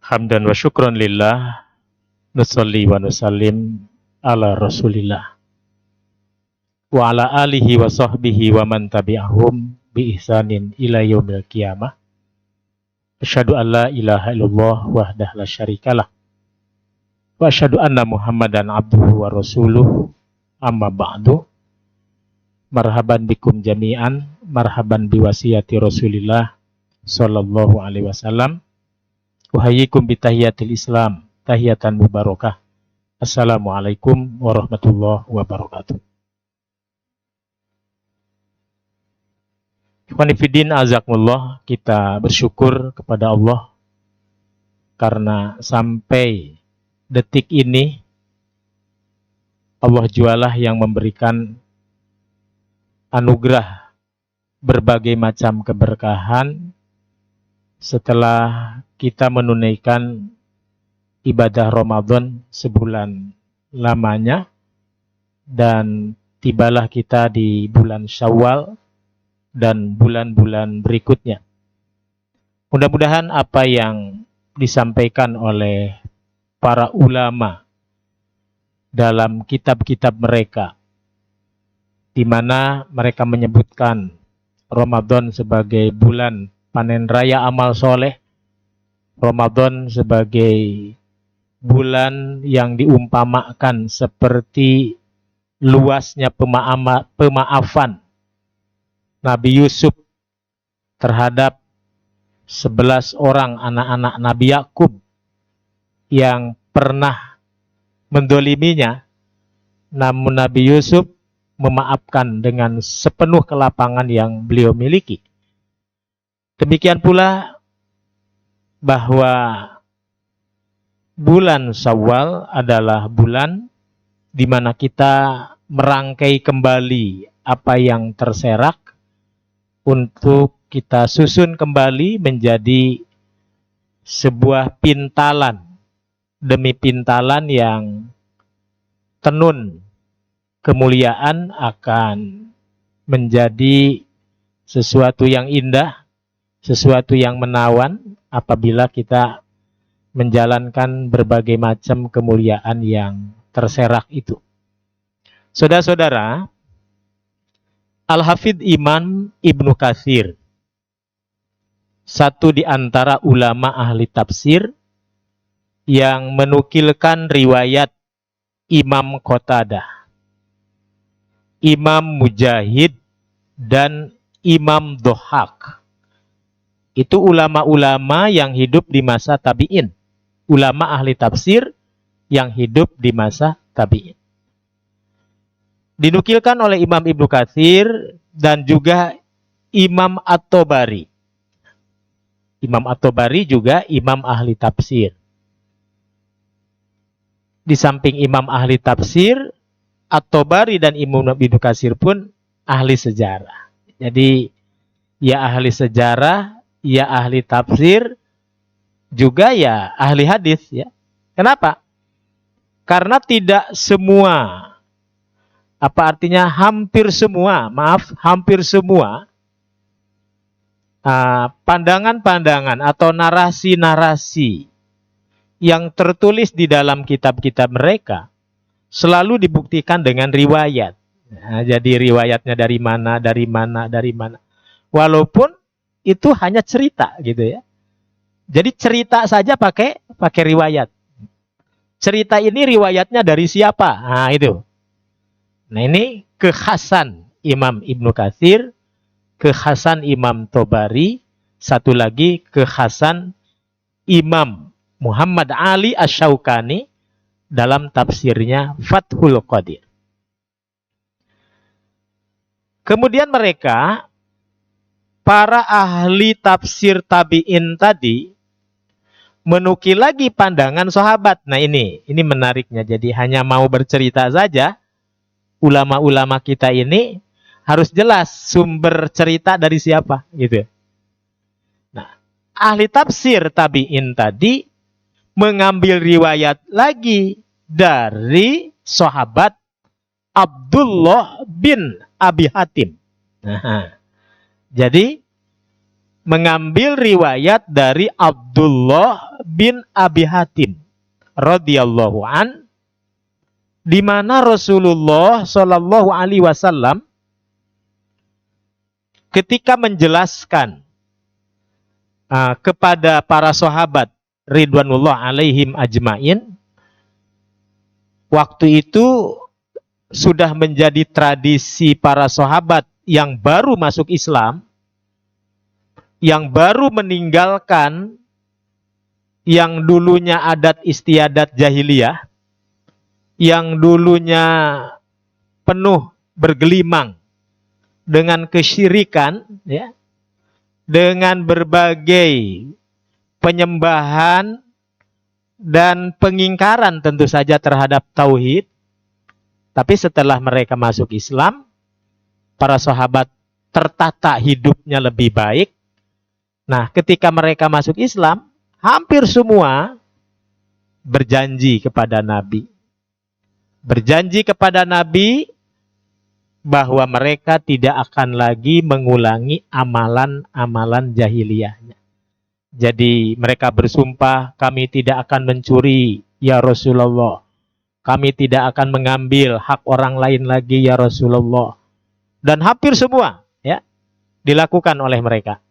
Hamdan wa syukron lillah, nusalli wa nusallim ala rasulillah wa ala alihi wa sahbihi wa man tabi'ahum bi ihsanin ila yaumil qiyamah. Asyhadu an la ilaha illallah wahdah la syarikalah wa asyhadu anna Muhammadan abduhu wa rasuluh. Amma ba'du. Marhaban bikum jami'an, marhaban biwasiyati Rasulillah sallallahu alaihi wasallam. Uhayyikum bitahiyatil Islam, tahiyatan mubarakah. Assalamualaikum warahmatullahi wabarakatuh. Ikhwanifidin azakumullah, kita bersyukur kepada Allah karena sampai detik ini Allah jualah yang memberikan anugerah berbagai macam keberkahan setelah kita menunaikan ibadah Ramadan sebulan lamanya, dan tibalah kita di bulan Syawal dan bulan-bulan berikutnya. Mudah-mudahan apa yang disampaikan oleh para ulama dalam kitab-kitab mereka, di mana mereka menyebutkan Ramadan sebagai bulan panen raya amal soleh, Ramadan sebagai bulan yang diumpamakan seperti luasnya pemaafan Nabi Yusuf terhadap 11 orang anak-anak Nabi Yakub yang pernah mendoliminya, namun Nabi Yusuf memaafkan dengan sepenuh kelapangan yang beliau miliki. Demikian pula bahwa bulan Syawal adalah bulan di mana kita merangkai kembali apa yang terserak untuk kita susun kembali menjadi sebuah pintalan demi pintalan yang tenun kemuliaan akan menjadi sesuatu yang indah, sesuatu yang menawan apabila kita menjalankan berbagai macam kemuliaan yang terserak itu. Saudara-saudara, Al-Hafidz Imam Ibnu Katsir, satu di antara ulama ahli tafsir yang menukilkan riwayat Imam Qatadah, Imam Mujahid, dan Imam Dhahak. Itu ulama-ulama yang hidup di masa tabi'in. Ulama ahli tafsir yang hidup di masa tabi'in. Dinukilkan oleh Imam Ibnu Katsir dan juga Imam At-Tabari. Imam At-Tabari juga imam ahli tafsir. Di samping imam ahli tafsir, At-Tabari dan Imam Ibnu Katsir pun ahli sejarah. Jadi ya ahli sejarah, ya ahli tafsir, juga ya ahli hadis ya. Kenapa? Karena tidak semua, hampir semua pandangan-pandangan atau narasi-narasi yang tertulis di dalam kitab-kitab mereka selalu dibuktikan dengan riwayat. Nah, jadi riwayatnya dari mana. Walaupun itu hanya cerita gitu ya. Jadi cerita saja pakai riwayat. Cerita ini riwayatnya dari siapa? Nah, itu. Nah, ini kekhasan Imam Ibnu Katsir, kekhasan Imam Tabari, satu lagi kekhasan Imam Muhammad Ali Asy-Syaukani dalam tafsirnya Fathul Qadir. Kemudian mereka, para ahli tafsir tabi'in tadi, menukil lagi pandangan sahabat. Nah ini menariknya. Jadi hanya mau bercerita saja, ulama-ulama kita ini harus jelas sumber cerita dari siapa, gitu. Nah, ahli tafsir tabi'in tadi mengambil riwayat lagi dari sahabat Abdullah bin Abi Hatim. Nah, jadi mengambil riwayat dari Abdullah bin Abi Hatim radhiyallahu an, di mana Rasulullah Shallallahu alaihi wasallam ketika menjelaskan kepada para sahabat ridwanullah alaihim ajmain, waktu itu sudah menjadi tradisi para sahabat yang baru masuk Islam, yang baru meninggalkan yang dulunya adat istiadat jahiliyah, yang dulunya penuh bergelimang dengan kesyirikan, ya, dengan berbagai penyembahan dan pengingkaran tentu saja terhadap tauhid. Tapi setelah mereka masuk Islam, para sahabat tertata hidupnya lebih baik. Nah, ketika mereka masuk Islam, hampir semua berjanji kepada Nabi. Berjanji kepada Nabi bahwa mereka tidak akan lagi mengulangi amalan-amalan jahiliyahnya. Jadi mereka bersumpah, kami tidak akan mencuri, ya Rasulullah. Kami tidak akan mengambil hak orang lain lagi, ya Rasulullah. Dan hampir semua, ya, dilakukan oleh mereka.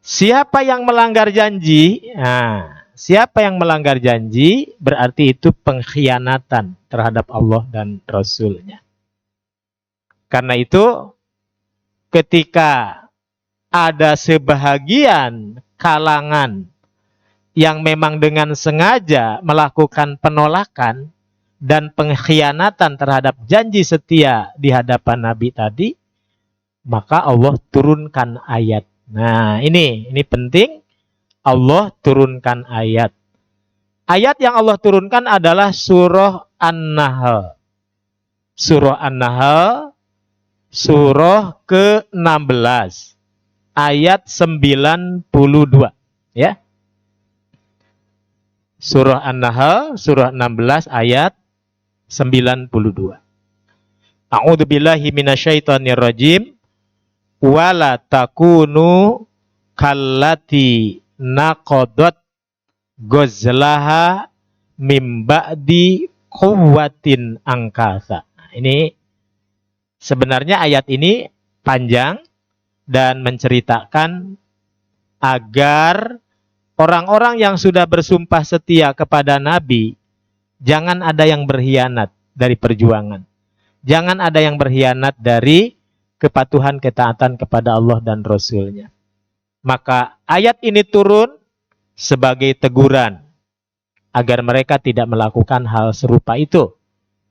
Siapa yang melanggar janji, siapa yang melanggar janji berarti itu pengkhianatan terhadap Allah dan Rasul-Nya. Karena itu, ketika ada sebahagian kalangan yang memang dengan sengaja melakukan penolakan dan pengkhianatan terhadap janji setia di hadapan Nabi tadi, maka Allah turunkan ayat. Nah, ini penting. Allah turunkan ayat. Ayat yang Allah turunkan adalah surah An-Nahl. Surah An-Nahl, surah ke-16, ayat 92. Ya. Surah An-Nahl, surah 16, ayat 92. A'udzubillahi minasyaitonirrajim. Wala takunu kallati naqadat gozlaha mim ba'di quwwatin angkasa. Ini sebenarnya ayat ini panjang dan menceritakan agar orang-orang yang sudah bersumpah setia kepada Nabi, jangan ada yang berkhianat dari perjuangan. Jangan ada yang berkhianat dari kepatuhan ketaatan kepada Allah dan Rasul-Nya. Maka ayat ini turun sebagai teguran agar mereka tidak melakukan hal serupa itu.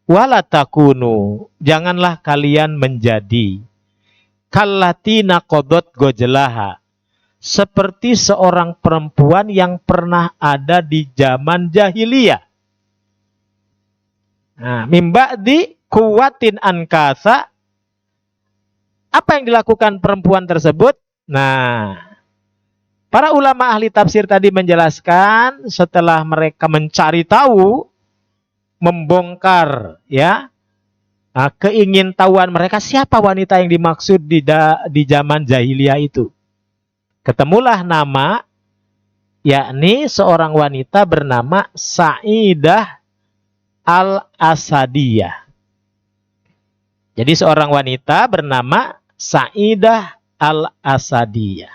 Wala takunu, janganlah kalian menjadi kallati naqadat gojlaha, seperti seorang perempuan yang pernah ada di zaman jahiliyah. Nah, mimba'di kuwatin ankasa. Apa yang dilakukan perempuan tersebut? Nah, para ulama ahli tafsir tadi menjelaskan setelah mereka mencari tahu, membongkar, ya, keingintahuan mereka, siapa wanita yang dimaksud di zaman jahiliyah itu. Ketemulah nama, yakni seorang wanita bernama Sa'idah al-Asadiyah. Jadi seorang wanita bernama Sa'idah al-Asadiyah.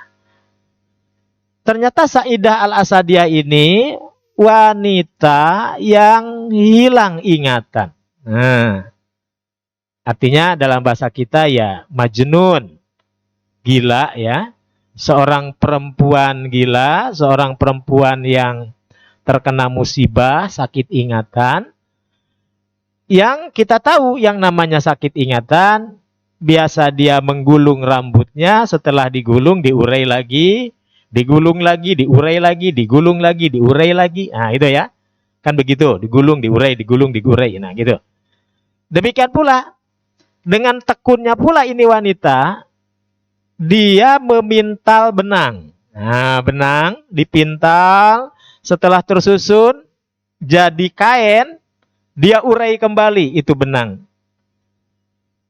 Ternyata Sa'idah al-Asadiyah ini wanita yang hilang ingatan. Nah, artinya dalam bahasa kita ya majnun, gila ya. Seorang perempuan gila, seorang perempuan yang terkena musibah, sakit ingatan. Yang kita tahu yang namanya sakit ingatan, biasa dia menggulung rambutnya, setelah digulung diurai lagi, digulung lagi, diurai lagi, digulung lagi, diurai lagi. Nah, itu ya. Kan begitu, digulung, diurai, digulung, diurai. Nah, gitu. Demikian pula dengan tekunnya pula ini wanita, dia memintal benang. Nah, benang dipintal, setelah tersusun jadi kain, dia urai kembali itu benang.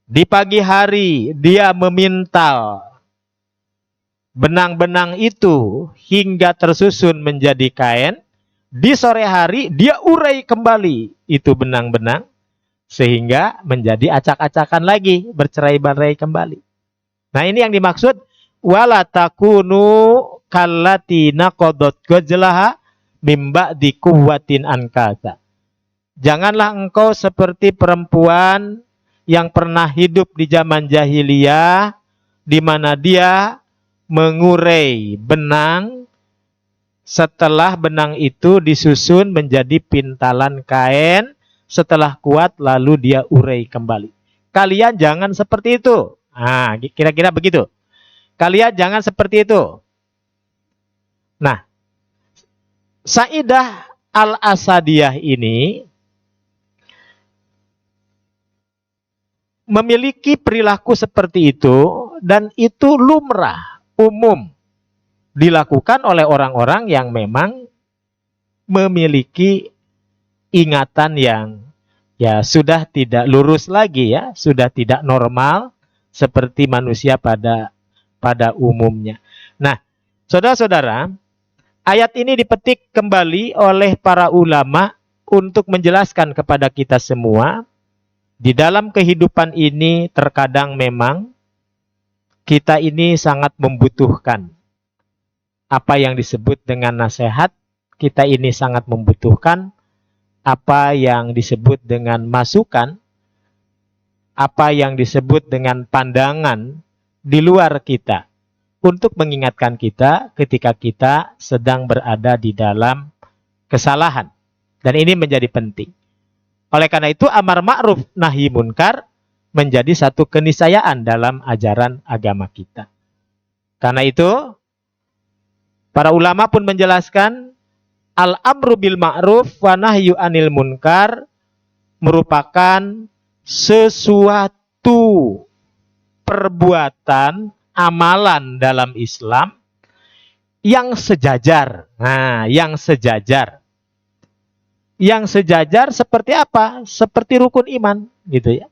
Di pagi hari dia memintal benang-benang itu hingga tersusun menjadi kain. Di sore hari dia urai kembali itu benang-benang sehingga menjadi acak-acakan lagi, bercerai-berai kembali. Nah, ini yang dimaksud wala takunu kallati naqadat ghazlaha mim ba'di quwwatin ankasa. Janganlah engkau seperti perempuan yang pernah hidup di zaman jahiliyah di mana dia mengurai benang. Setelah benang itu disusun menjadi pintalan kain, setelah kuat lalu dia urai kembali. Kalian jangan seperti itu. Nah, kira-kira begitu. Kalian jangan seperti itu. Nah, Saidah Al-Asadiyah ini memiliki perilaku seperti itu dan itu lumrah, umum dilakukan oleh orang-orang yang memang memiliki ingatan yang ya sudah tidak lurus lagi ya, sudah tidak normal seperti manusia pada umumnya. Nah, saudara-saudara, ayat ini dipetik kembali oleh para ulama untuk menjelaskan kepada kita semua di dalam kehidupan ini terkadang memang kita ini sangat membutuhkan apa yang disebut dengan nasihat, kita ini sangat membutuhkan apa yang disebut dengan masukan, apa yang disebut dengan pandangan di luar kita untuk mengingatkan kita ketika kita sedang berada di dalam kesalahan. Dan ini menjadi penting. Oleh karena itu amar ma'ruf nahi munkar menjadi satu keniscayaan dalam ajaran agama kita. Karena itu para ulama pun menjelaskan al-amru bil ma'ruf wa nahyu anil munkar merupakan sesuatu perbuatan amalan dalam Islam yang sejajar. Nah, yang sejajar. Yang sejajar seperti apa? Seperti rukun iman, gitu ya.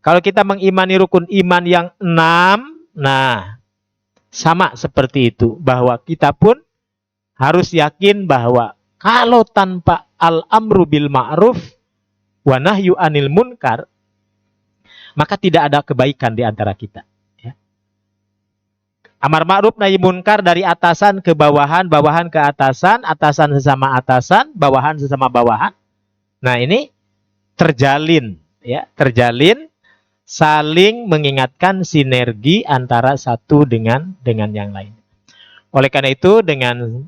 Kalau kita mengimani rukun iman yang 6, nah sama seperti itu, bahwa kita pun harus yakin bahwa kalau tanpa al-amru bil ma'ruf wa nahyu anil munkar, maka tidak ada kebaikan di antara kita. Ya. Amar ma'ruf nahi munkar dari atasan ke bawahan, bawahan ke atasan, atasan sesama atasan, bawahan sesama bawahan. Nah, ini terjalin, ya, terjalin saling mengingatkan sinergi antara satu dengan yang lain. Oleh karena itu dengan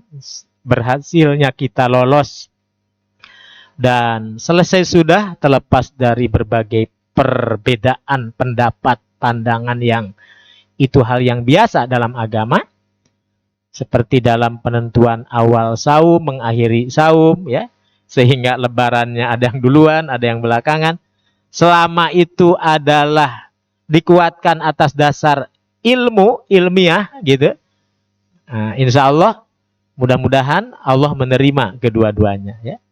berhasilnya kita lolos dan selesai sudah terlepas dari berbagai perbedaan pendapat, pandangan yang itu hal yang biasa dalam agama, seperti dalam penentuan awal saum, mengakhiri saum, ya, sehingga lebarannya ada yang duluan, ada yang belakangan. Selama itu adalah dikuatkan atas dasar ilmu, ilmiah, gitu. Nah, insya Allah, mudah-mudahan Allah menerima kedua-duanya, ya.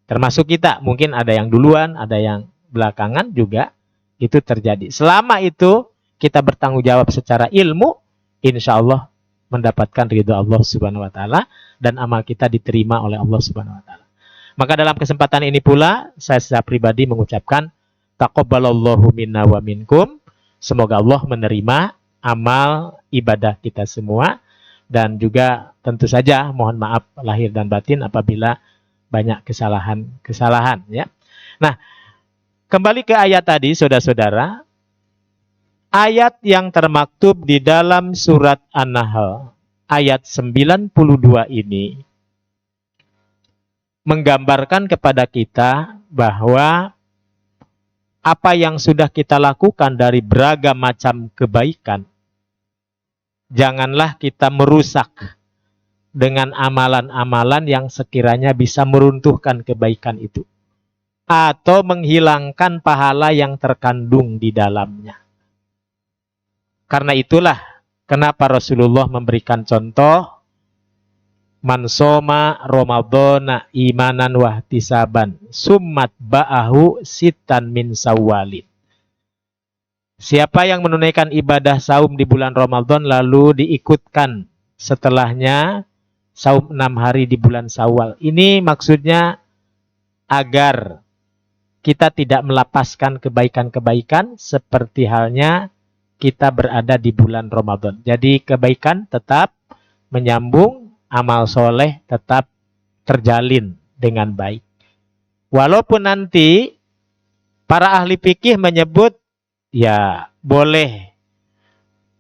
Termasuk kita, mungkin ada yang duluan, ada yang belakangan juga, itu terjadi. Selama itu kita bertanggung jawab secara ilmu, insya Allah mendapatkan ridho Allah Subhanahu Wa Taala dan amal kita diterima oleh Allah Subhanahu Wa Taala. Maka dalam kesempatan ini pula, saya secara pribadi mengucapkan taqabbalallahu minna wa minkum. Semoga Allah menerima amal ibadah kita semua. Dan juga tentu saja mohon maaf lahir dan batin apabila banyak kesalahan-kesalahan, ya. Nah, kembali ke ayat tadi, saudara-saudara. Ayat yang termaktub di dalam surat An-Nahl, ayat 92 ini menggambarkan kepada kita bahwa apa yang sudah kita lakukan dari beragam macam kebaikan, janganlah kita merusak dengan amalan-amalan yang sekiranya bisa meruntuhkan kebaikan itu atau menghilangkan pahala yang terkandung di dalamnya. Karena itulah kenapa Rasulullah memberikan contoh man soma Ramadhana imanan wahtisaban summat ba'ahu sitan min sawwalin. Siapa yang menunaikan ibadah saum di bulan Ramadan lalu diikutkan setelahnya saum 6 hari di bulan Syawal. Ini maksudnya agar kita tidak melapaskan kebaikan-kebaikan seperti halnya kita berada di bulan Ramadan. Jadi kebaikan tetap menyambung, amal soleh tetap terjalin dengan baik. Walaupun nanti para ahli fikih menyebut ya boleh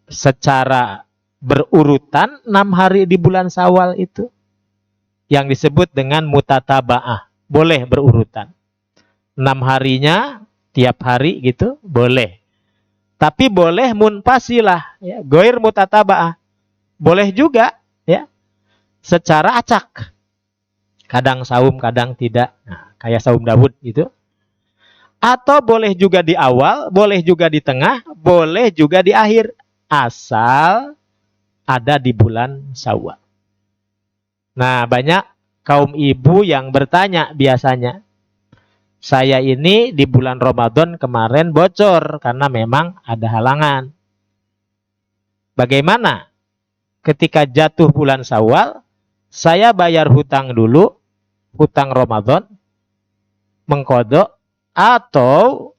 secara berurutan 6 hari di bulan Syawal itu yang disebut dengan mutatabaah, boleh berurutan. 6 harinya tiap hari gitu boleh. Tapi boleh munfasilah, ya, goir mutatabaah. Boleh juga ya secara acak. Kadang saum, kadang tidak. Nah, kayak saum Daud gitu. Atau boleh juga di awal, boleh juga di tengah, boleh juga di akhir. Asal ada di bulan Syawal. Nah, banyak kaum ibu yang bertanya biasanya. Saya ini di bulan Ramadan kemarin bocor karena memang ada halangan. Bagaimana? Ketika jatuh bulan Syawal, saya bayar hutang dulu, hutang Ramadan, mengkodok, atau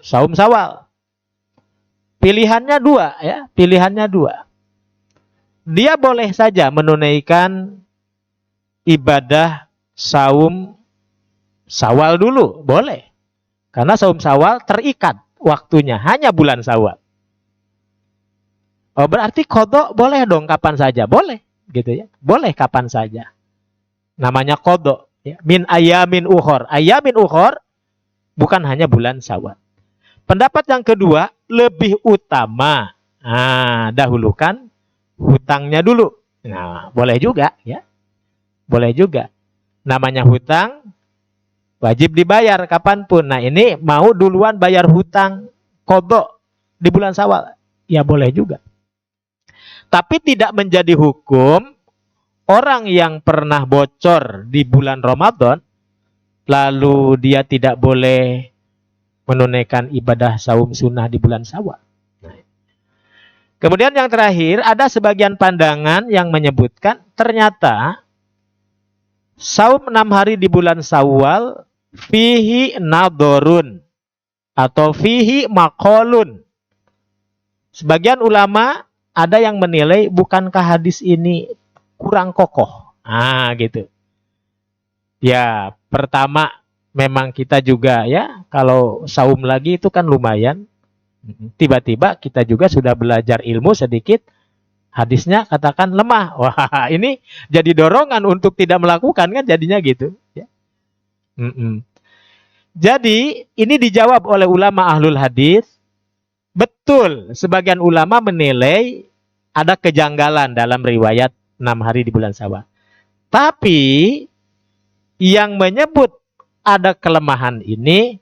saum Syawal. Pilihannya dua, ya. Pilihannya dua. Dia boleh saja menunaikan ibadah saum Syawal dulu, boleh. Karena saum Syawal terikat waktunya, hanya bulan Syawal. Oh, berarti kodok boleh dong kapan saja, boleh, gitu ya. Boleh kapan saja. Namanya kodok, ya. Min ayamin ukhor. Ayamin ukhor bukan hanya bulan Syawal. Pendapat yang kedua lebih utama. Nah, dahulukan hutangnya dulu. Nah, boleh juga, ya. Boleh juga. Namanya hutang wajib dibayar kapanpun. Nah, ini mau duluan bayar hutang kodok di bulan Syawal, ya boleh juga. Tapi tidak menjadi hukum orang yang pernah bocor di bulan Ramadan lalu dia tidak boleh menunaikan ibadah saum sunnah di bulan Syawal. Kemudian yang terakhir, ada sebagian pandangan yang menyebutkan ternyata saum 6 hari di bulan Syawal fihi nadorun atau fihi maqolun. Sebagian ulama ada yang menilai bukankah hadis ini kurang kokoh. Ah, gitu. Ya, pertama memang kita juga ya kalau saum lagi itu kan lumayan. Tiba-tiba kita juga sudah belajar ilmu sedikit, hadisnya katakan lemah. Wah, ini jadi dorongan untuk tidak melakukan kan jadinya gitu. Ya. Jadi ini dijawab oleh ulama ahlul hadis. Betul, sebagian ulama menilai ada kejanggalan dalam riwayat 6 hari di bulan Syawal. Tapi yang menyebut ada kelemahan ini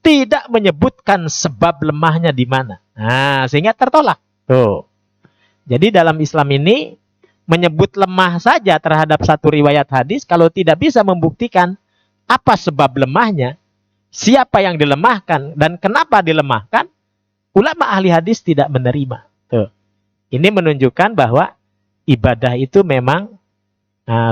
tidak menyebutkan sebab lemahnya di mana. Nah, sehingga tertolak. Tuh. Jadi dalam Islam ini menyebut lemah saja terhadap satu riwayat hadis kalau tidak bisa membuktikan apa sebab lemahnya, siapa yang dilemahkan dan kenapa dilemahkan, ulama ahli hadis tidak menerima. Tuh. Ini menunjukkan bahwa ibadah itu memang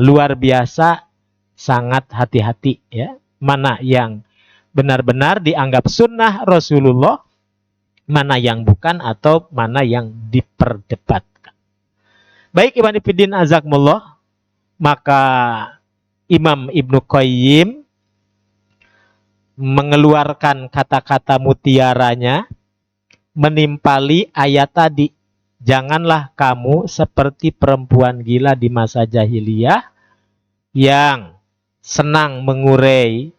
luar biasa, sangat hati-hati ya. Mana yang benar-benar dianggap sunnah Rasulullah, mana yang bukan atau mana yang diperdebatkan. Baik Ibn Fiddin Azakmullah, maka Imam Ibnu Qayyim mengeluarkan kata-kata mutiaranya menimpali ayat tadi. Janganlah kamu seperti perempuan gila di masa jahiliyah yang senang mengurai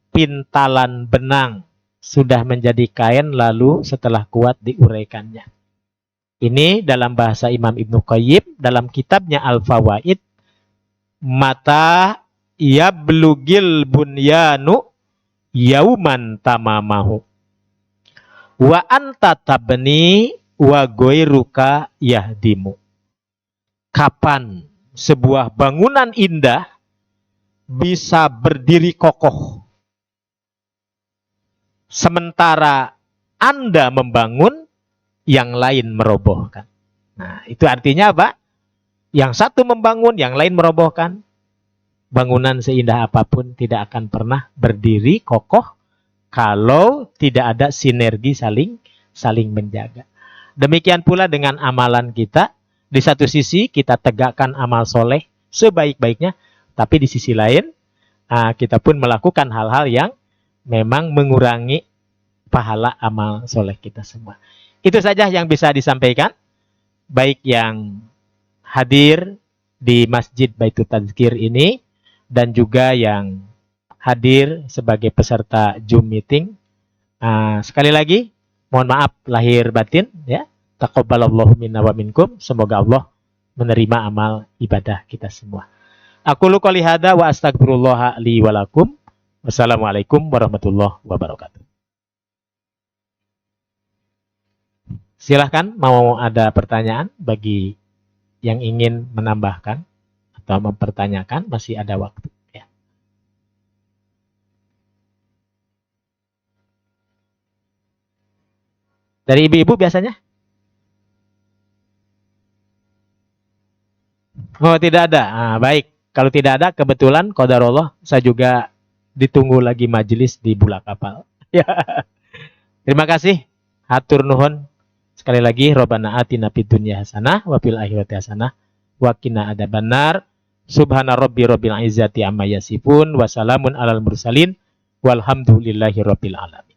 pintalan benang sudah menjadi kain lalu setelah kuat diuraikannya. Ini dalam bahasa Imam Ibnu Qayyim dalam kitabnya Al-Fawaid, mata yablugil bunyanu yauman tamamahu wa anta tabni wa goiruka yahdimu. Kapan sebuah bangunan indah bisa berdiri kokoh sementara Anda membangun, yang lain merobohkan. Nah, itu artinya apa? Yang satu membangun, yang lain merobohkan. Bangunan seindah apapun tidak akan pernah berdiri kokoh kalau tidak ada sinergi saling menjaga. Demikian pula dengan amalan kita. Di satu sisi kita tegakkan amal soleh sebaik-baiknya, tapi di sisi lain kita pun melakukan hal-hal yang memang mengurangi pahala amal soleh kita semua. Itu saja yang bisa disampaikan, baik yang hadir di Masjid Baitul Tazkir ini dan juga yang hadir sebagai peserta Zoom meeting. Sekali lagi, mohon maaf lahir batin ya. Taqabbalallahu minna wa minkum. Semoga Allah menerima amal ibadah kita semua. Aku qouli hada wa astagfirullah li wa lakum. Wassalamualaikum warahmatullahi wabarakatuh. Silahkan, mau ada pertanyaan bagi yang ingin menambahkan atau mempertanyakan, masih ada waktu. Ya. Dari ibu-ibu biasanya? Oh, tidak ada. Baik. Kalau tidak ada, kebetulan qadarullah saya juga ditunggu lagi majelis di Bulak Kapal. Ya. Terima kasih. Hatur nuhun. Sekali lagi, Rabbana atina fid dunya hasanah wa fil akhirati hasanah wa qina adzabannar. Subhana rabbi rabbil izzati amma yasifun wa salamun alal mursalin walhamdulillahi rabbil alamin.